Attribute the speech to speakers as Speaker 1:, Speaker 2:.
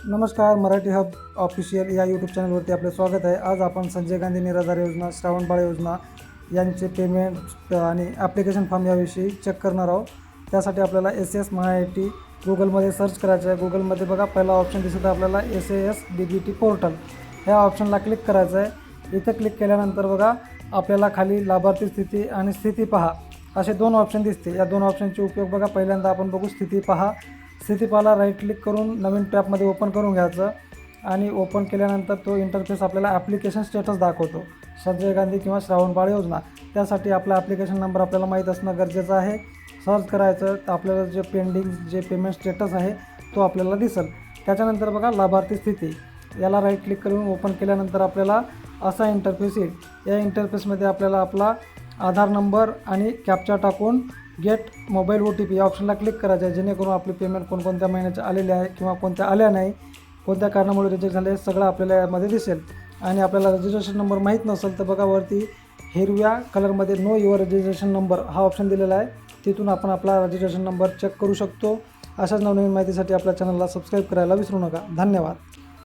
Speaker 1: नमस्कार, Marathi hub official या YouTube चॅनलवरती आपले स्वागत आहे। आज आपण संजय गांधी निराधार योजना, श्रावणबाळ योजना यांचे पेमेंट आणि ॲप्लिकेशन फॉर्म याविषयी चेक करणार आहोत। त्यासाठी आपल्याला SAS MyIT गूगलमध्ये सर्च करायचं आहे। गूगलमध्ये बघा पहिला ऑप्शन दिसत आहे आपल्याला SAS DBT पोर्टल, ह्या ऑप्शनला क्लिक करायचं आहे। इथे क्लिक केल्यानंतर बघा आपल्याला खाली लाभार्थी स्थिती आणि स्थिती पहा असे दोन ऑप्शन दिसते। या दोन ऑप्शनचे उपयोग बघा, पहिल्यांदा आपण बघू स्थिती पहा। स्थिती पाहाला राईट क्लिक करून नवीन टॅबमध्ये ओपन करून घ्यायचं आणि ओपन केल्यानंतर तो इंटरफेस आपल्याला ॲप्लिकेशन स्टेटस दाखवतो, संजय गांधी किंवा श्रावणबाळ योजना। त्यासाठी आपला ॲप्लिकेशन नंबर आपल्याला माहीत असणं गरजेचं आहे। सर्च करायचं तर आपल्याला जे पेंडिंग जे पेमेंट स्टेटस आहे तो आपल्याला दिसेल। त्याच्यानंतर बघा लाभार्थी स्थिती, याला राईट क्लिक करून ओपन केल्यानंतर आपल्याला असा इंटरफेस येईल। या इंटरफेसमध्ये आपल्याला आपला आधार नंबर आणि कॅप्चा टाकून गेट मोबाईल OTP या ऑप्शनला क्लिक करायचं आहे, जेणेकरून आपले पेमेंट कोणकोणत्या महिन्याचे आलेले आहे किंवा कोणत्या आल्या नाही, कोणत्या कारणामुळे रिजेक्ट झाले हे सगळं आपल्याला यामध्ये दिसेल। आणि आपल्याला रजिस्ट्रेशन नंबर माहीत नसेल तर बघा वरती हिरव्या कलरमध्ये नो युअर रजिस्ट्रेशन नंबर हा ऑप्शन दिलेला आहे, तिथून आपण आपला रजिस्ट्रेशन नंबर चेक करू शकतो। अशाच नवनवीन माहितीसाठी आपल्या चॅनलला सबस्क्राईब करायला विसरू नका। धन्यवाद।